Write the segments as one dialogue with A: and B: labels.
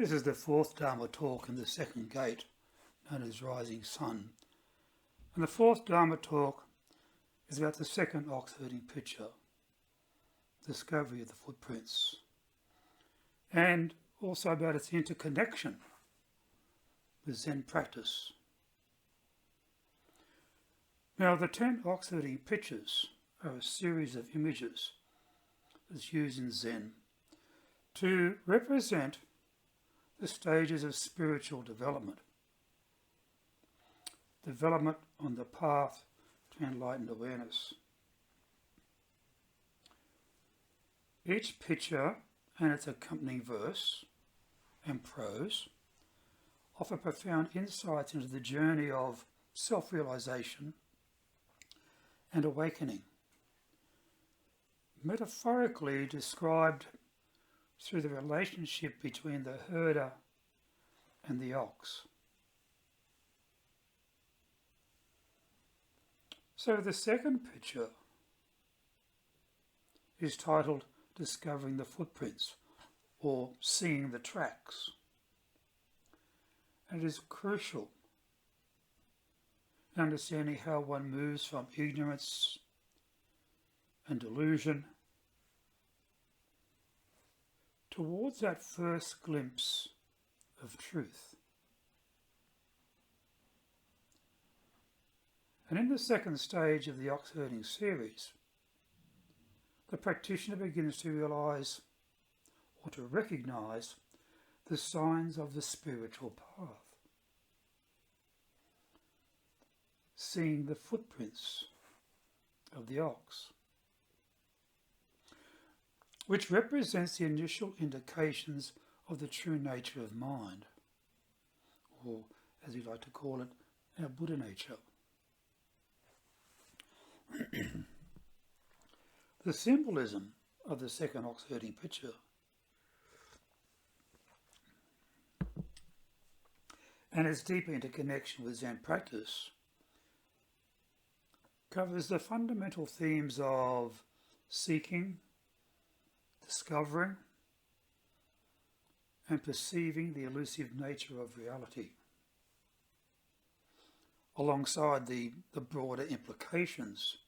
A: This is the fourth Dharma talk in the second gate, known as Rising Sun. And the fourth Dharma talk is about the second ox herding picture, discovery of the footprints, and also about its interconnection with Zen practice. Now, the 10 ox herding pictures are a series of images that's used in Zen to represent the stages of spiritual development. Development on the path to enlightened awareness. Each picture and its accompanying verse and prose offer profound insights into the journey of self-realization and awakening, metaphorically described through the relationship between the herder and the ox. So the second picture is titled Discovering the Footprints, or Seeing the Tracks. And it is crucial in understanding how one moves from ignorance and delusion towards that first glimpse of truth. And in the second stage of the ox herding series, the practitioner begins to realize or to recognize the signs of the spiritual path, seeing the footprints of the ox, which represents the initial indications of the true nature of mind, or as we like to call it, our Buddha nature. The symbolism of the second ox herding picture and its deeper interconnection with Zen practice covers the fundamental themes of seeking, discovering, and perceiving the elusive nature of reality, alongside the broader implications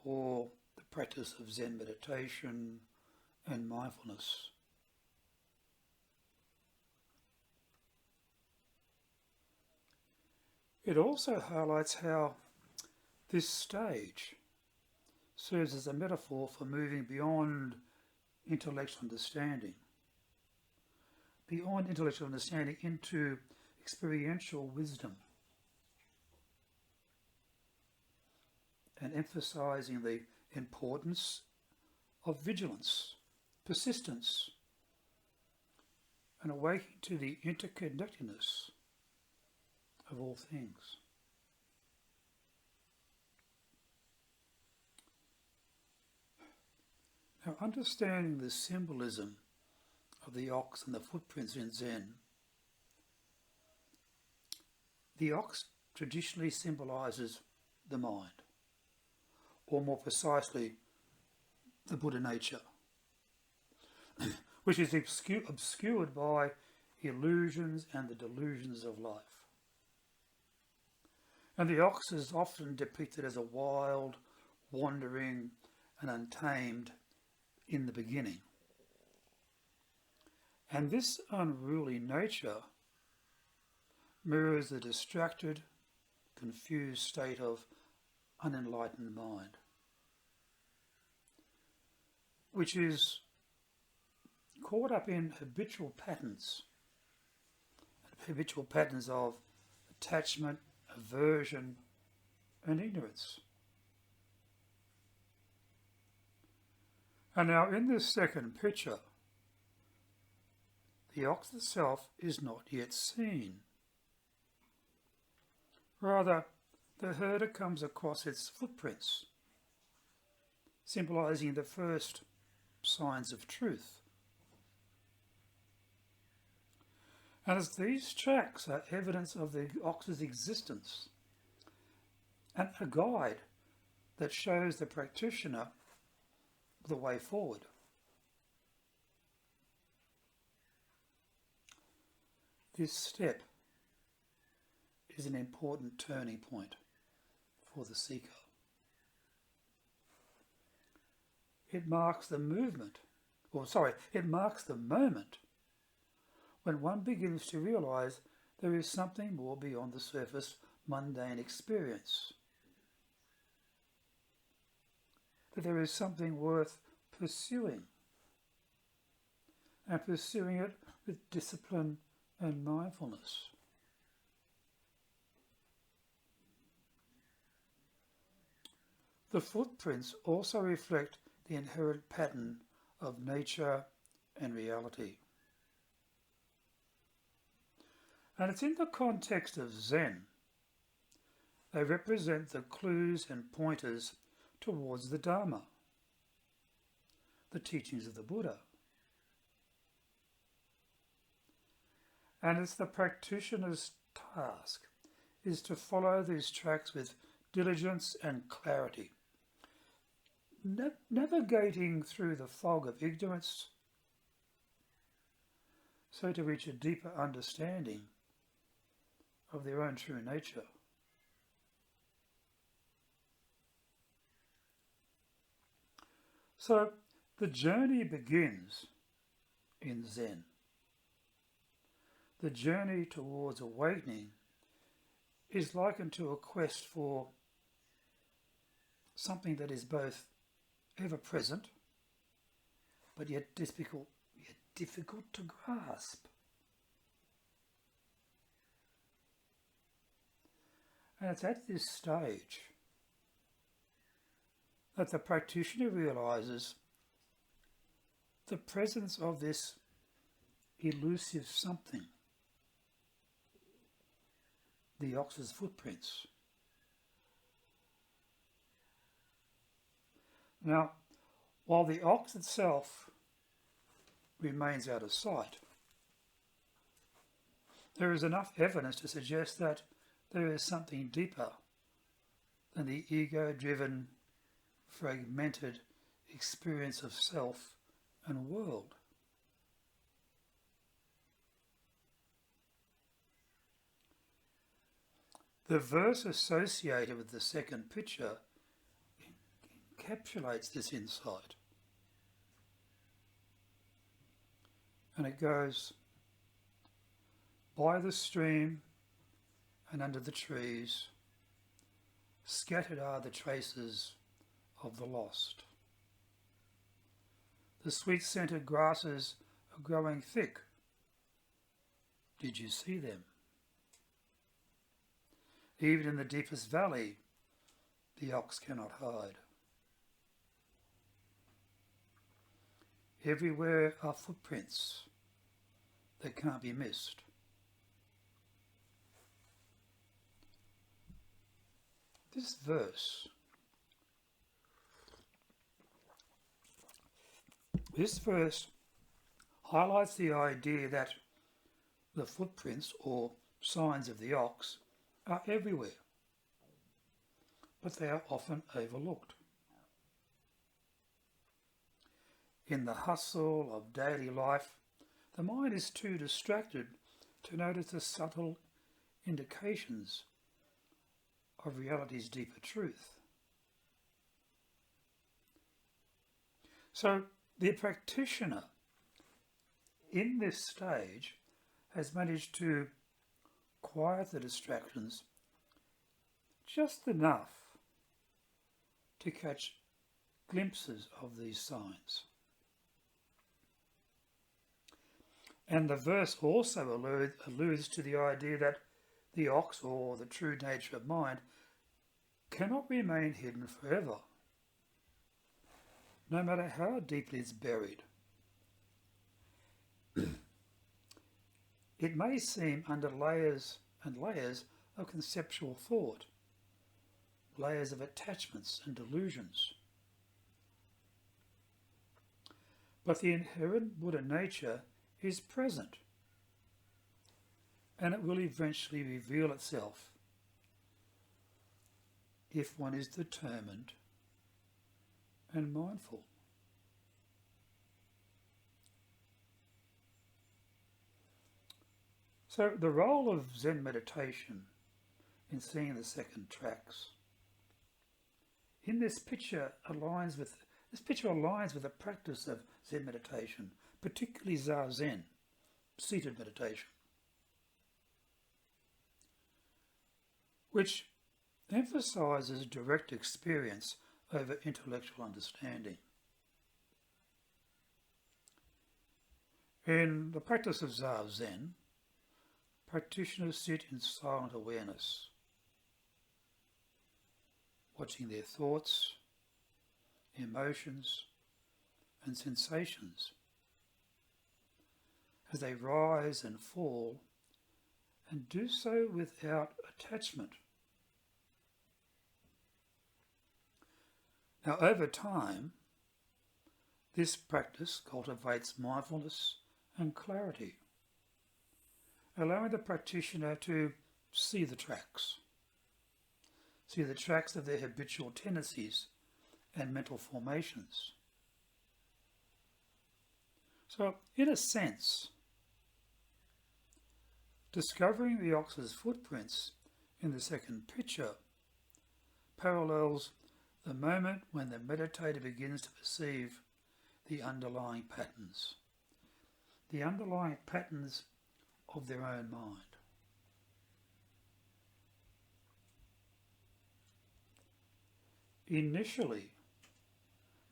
A: for the practice of Zen meditation and mindfulness. It also highlights how this stage serves as a metaphor for moving beyond intellectual understanding, into experiential wisdom, and emphasizing the importance of vigilance, persistence, and awakening to the interconnectedness of all things. Now, understanding the symbolism of the ox and the footprints in Zen, the ox traditionally symbolizes the mind, or more precisely, the Buddha nature, which is obscured by illusions and the delusions of life. And the ox is often depicted as a wild, wandering, and untamed in the beginning. And this unruly nature mirrors the distracted, confused state of unenlightened mind, which is caught up in habitual patterns of attachment, aversion, and ignorance. And now in this second picture, the ox itself is not yet seen. Rather, the herder comes across its footprints, symbolizing the first signs of truth. And as these tracks are evidence of the ox's existence and a guide that shows the practitioner the way forward. This step is an important turning point for the seeker. It marks the moment when one begins to realise there is something more beyond the surface mundane experience. That there is something worth pursuing, and pursuing it with discipline and mindfulness. The footprints also reflect the inherent pattern of nature and reality. And it's in the context of Zen. They represent the clues and pointers towards the Dharma, the teachings of the Buddha. And it's the practitioner's task is to follow these tracks with diligence and clarity, navigating through the fog of ignorance so to reach a deeper understanding of their own true nature. So the journey begins in Zen. The journey towards awakening is likened to a quest for something that is both ever present but yet difficult to grasp. And it's at this stage that the practitioner realises the presence of this elusive something, the ox's footprints. Now, while the ox itself remains out of sight, there is enough evidence to suggest that there is something deeper than the ego-driven, fragmented experience of self and world. The verse associated with the second picture encapsulates this insight. And it goes, by the stream and under the trees, scattered are the traces of the lost. The sweet-scented grasses are growing thick. Did you see them? Even in the deepest valley, the ox cannot hide. Everywhere are footprints that can't be missed. This verse highlights the idea that the footprints or signs of the ox are everywhere, but they are often overlooked. In the hustle of daily life, the mind is too distracted to notice the subtle indications of reality's deeper truth. So the practitioner in this stage has managed to quiet the distractions just enough to catch glimpses of these signs. And the verse also alludes to the idea that the ox, or the true nature of mind, cannot remain hidden forever, no matter how deeply it's buried. It may seem under layers and layers of conceptual thought, layers of attachments and delusions. But the inherent Buddha nature is present, and it will eventually reveal itself if one is determined and mindful. So the role of Zen meditation in seeing the second tracks in this picture aligns with the practice of Zen meditation, particularly Zazen, seated meditation, which emphasizes direct experience over intellectual understanding. In the practice of Zazen, practitioners sit in silent awareness, watching their thoughts, emotions, and sensations as they rise and fall, and do so without attachment. Now, over time, this practice cultivates mindfulness and clarity, allowing the practitioner to see the tracks of their habitual tendencies and mental formations. So, in a sense, discovering the ox's footprints in the second picture parallels the moment when the meditator begins to perceive the underlying patterns of their own mind. Initially,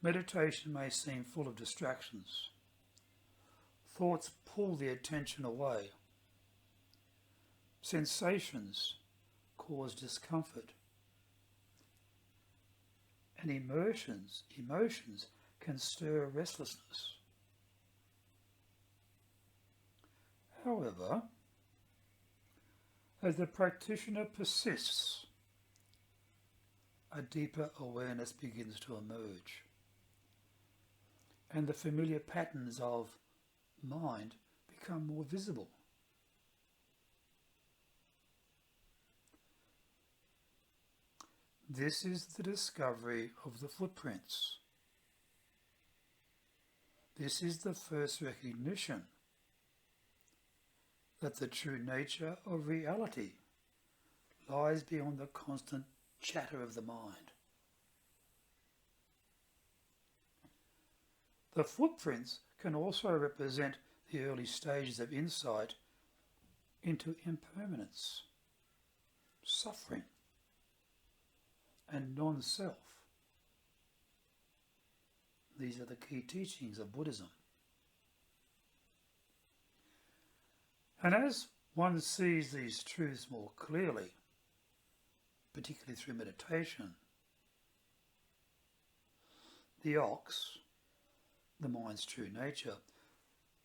A: meditation may seem full of distractions. Thoughts pull the attention away. Sensations cause discomfort. And emotions can stir restlessness. However, as the practitioner persists, a deeper awareness begins to emerge, and the familiar patterns of mind become more visible. This is the discovery of the footprints. This is the first recognition that the true nature of reality lies beyond the constant chatter of the mind. The footprints can also represent the early stages of insight into impermanence, suffering, and non-self. These are the key teachings of Buddhism. And as one sees these truths more clearly, particularly through meditation, the ox, the mind's true nature,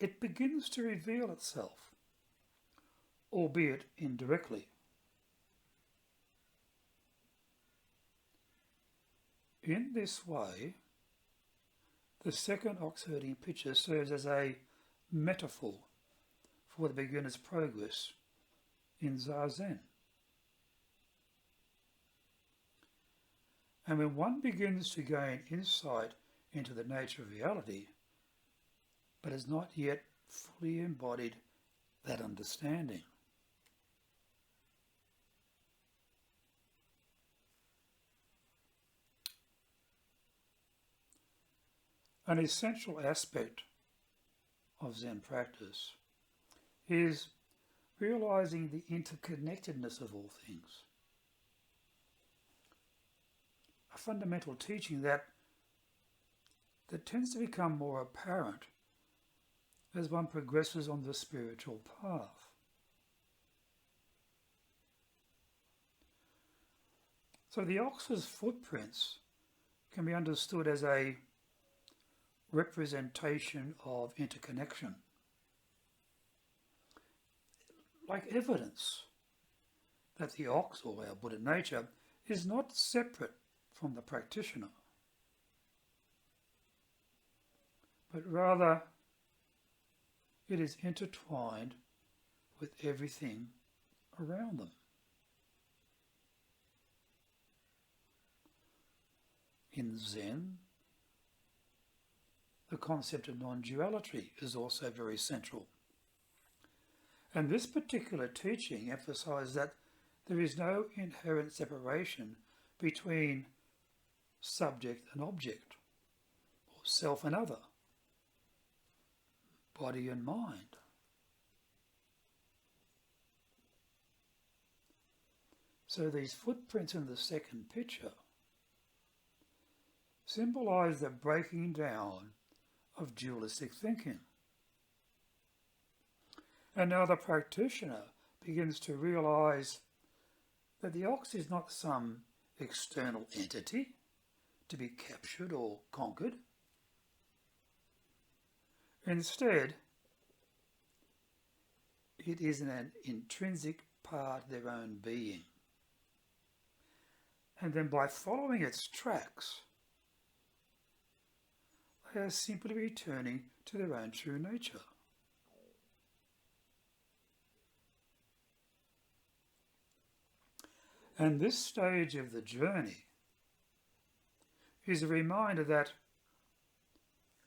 A: it begins to reveal itself, albeit indirectly. In this way, the second ox herding picture serves as a metaphor for the beginner's progress in Zazen. And when one begins to gain insight into the nature of reality, but has not yet fully embodied that understanding, an essential aspect of Zen practice is realizing the interconnectedness of all things. A fundamental teaching that tends to become more apparent as one progresses on the spiritual path. So the ox's footprints can be understood as a representation of interconnection, like evidence that the ox, or our Buddha nature, is not separate from the practitioner, but rather it is intertwined with everything around them. In Zen, the concept of non-duality is also very central, And this particular teaching emphasizes that there is no inherent separation between subject and object, or self and other, body and mind. So these footprints in the second picture symbolize the breaking down of dualistic thinking. And now the practitioner begins to realize that the ox is not some external entity to be captured or conquered. Instead, it is an intrinsic part of their own being. And then by following its tracks, they are simply returning to their own true nature. And this stage of the journey is a reminder that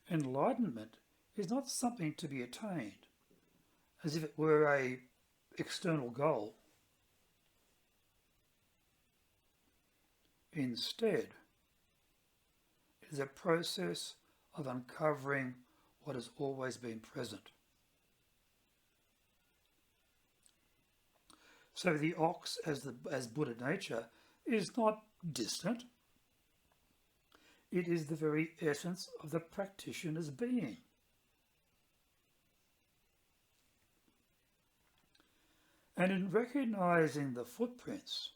A: enlightenment is not something to be attained as if it were an external goal. Instead, it is a process of uncovering what has always been present. So the ox as Buddha nature is not distant. It is the very essence of the practitioner's being. And in recognizing the footprints,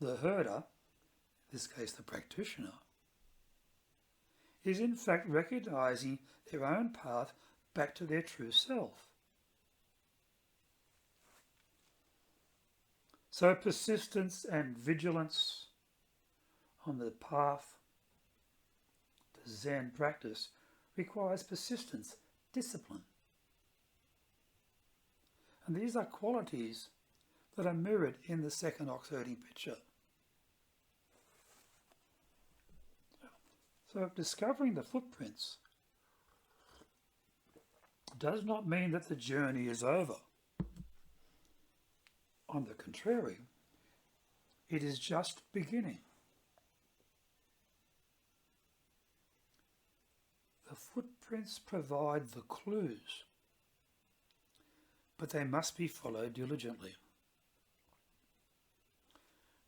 A: the herder, in this case the practitioner, is in fact recognizing their own path back to their true self. So persistence and vigilance on the path to Zen practice requires persistence, discipline. And these are qualities that are mirrored in the second ox herding picture. So discovering the footprints does not mean that the journey is over. On the contrary, it is just beginning. The footprints provide the clues, but they must be followed diligently.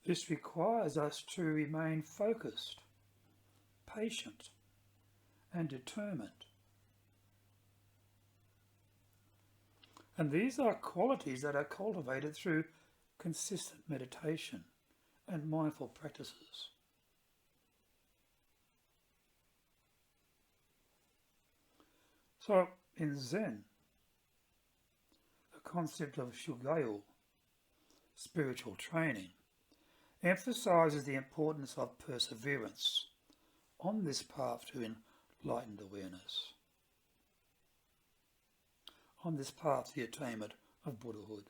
A: This requires us to remain focused, patient, and determined. And these are qualities that are cultivated through consistent meditation and mindful practices. So in Zen, the concept of shugayo, spiritual training, emphasizes the importance of perseverance on this path to enlightened awareness, on this path to the attainment of Buddhahood.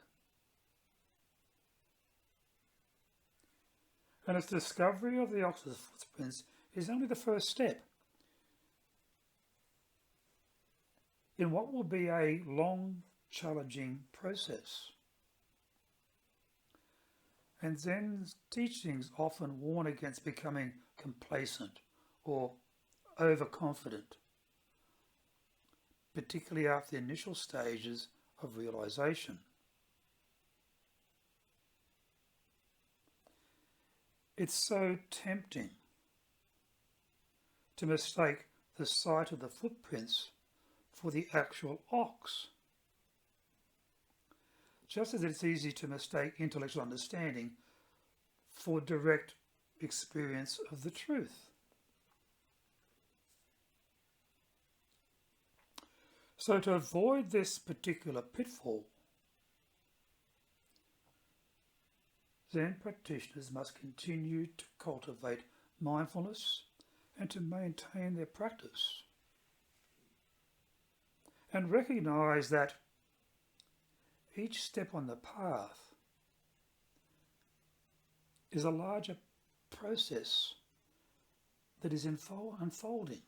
A: And its discovery of the ox's footprints is only the first step in what will be a long, challenging process. And Zen's teachings often warn against becoming complacent or overconfident, particularly after the initial stages of realization. It's so tempting to mistake the sight of the footprints for the actual ox, just as it's easy to mistake intellectual understanding for direct experience of the truth. So to avoid this particular pitfall, Zen practitioners must continue to cultivate mindfulness and to maintain their practice, and recognize that each step on the path is a larger process that is unfolding.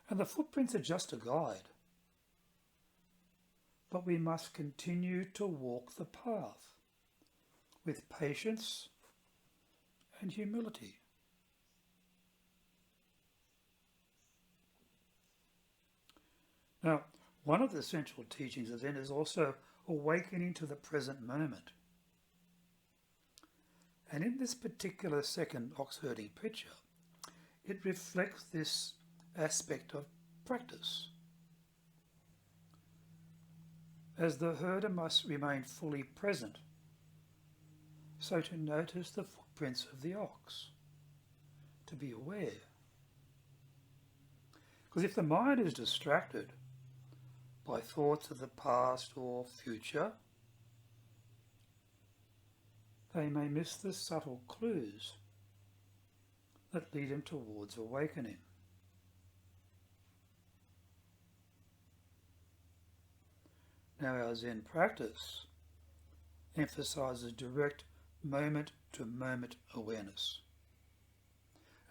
A: And the footprints are just a guide. but we must continue to walk the path with patience and humility. Now, one of the central teachings of Zen is also awakening to the present moment. And in this particular second ox-herding picture, it reflects this aspect of practice. As the herder must remain fully present, so to notice the footprints of the ox, to be aware. Because if the mind is distracted by thoughts of the past or future, they may miss the subtle clues that lead them towards awakening. Now our Zen practice emphasizes direct moment-to-moment awareness.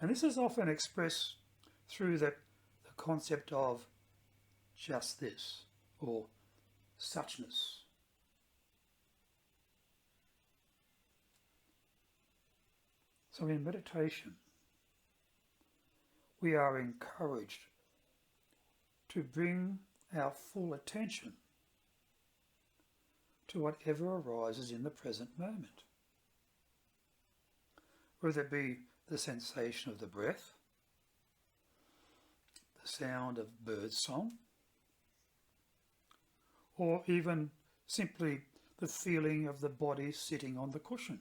A: And this is often expressed through the concept of just this, or suchness. So in meditation, we are encouraged to bring our full attention to whatever arises in the present moment, whether it be the sensation of the breath, the sound of bird song, or even simply the feeling of the body sitting on the cushion.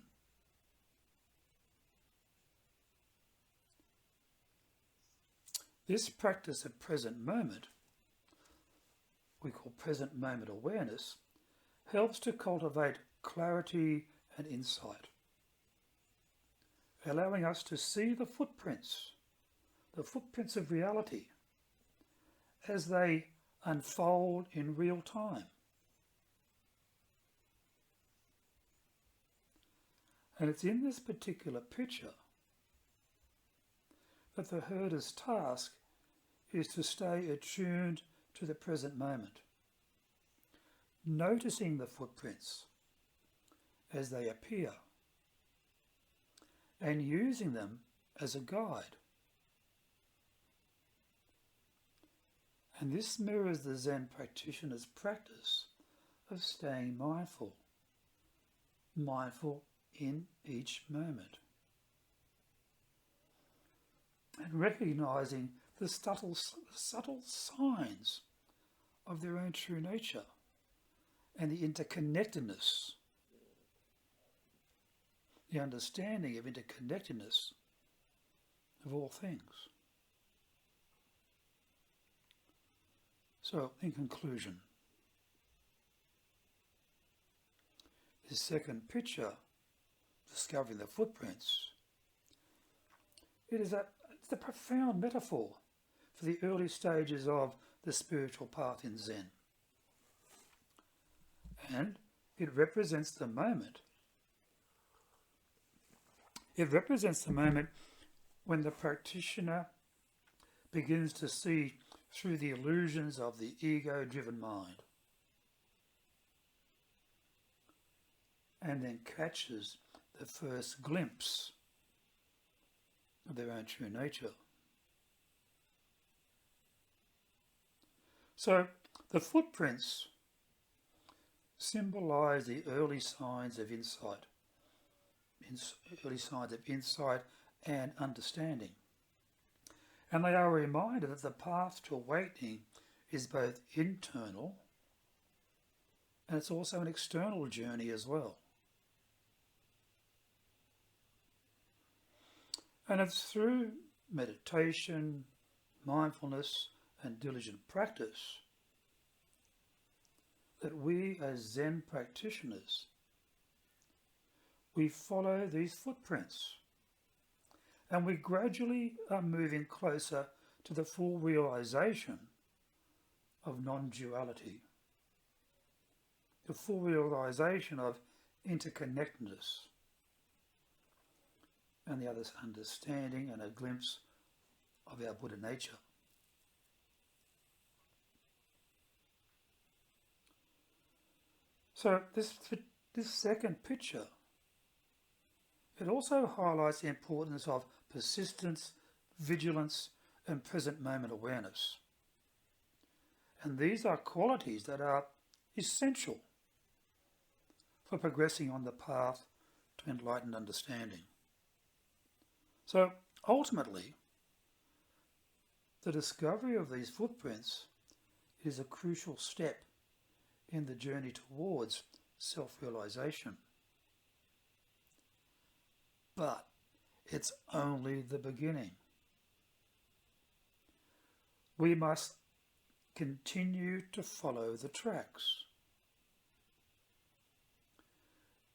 A: This practice of present moment, we call present moment awareness, helps to cultivate clarity and insight, allowing us to see the footprints of reality, as they unfold in real time. And it's in this particular picture that the herder's task is to stay attuned to the present moment, noticing the footprints as they appear and using them as a guide. And this mirrors the Zen practitioner's practice of staying mindful in each moment, and recognizing the subtle signs of their own true nature and the interconnectedness, the understanding of interconnectedness of all things. So, in conclusion, this second picture, discovering the footprints, it's a profound metaphor for the early stages of the spiritual path in Zen. And it represents the moment. It represents the moment when the practitioner begins to see through the illusions of the ego-driven mind, and then catches the first glimpse of their own true nature. So the footprints symbolize the early signs of insight, and understanding. And they are a reminder that the path to awakening is both internal and it's also an external journey as well. And it's through meditation, mindfulness, and diligent practice that we as Zen practitioners, we follow these footprints, and we gradually are moving closer to the full realization of non-duality, the full realization of interconnectedness, and the other's understanding and a glimpse of our Buddha nature. So this second picture, it also highlights the importance of persistence, vigilance, and present moment awareness. And these are qualities that are essential for progressing on the path to enlightened understanding. So ultimately, the discovery of these footprints is a crucial step in the journey towards self-realization. But it's only the beginning. We must continue to follow the tracks,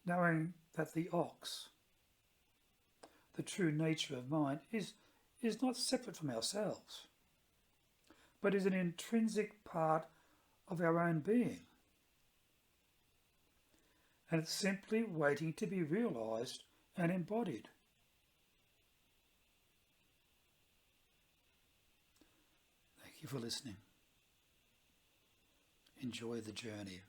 A: knowing that the ox, the true nature of mind, is not separate from ourselves, but is an intrinsic part of our own being. And it's simply waiting to be realized and embodied. Thank you for listening. Enjoy the journey.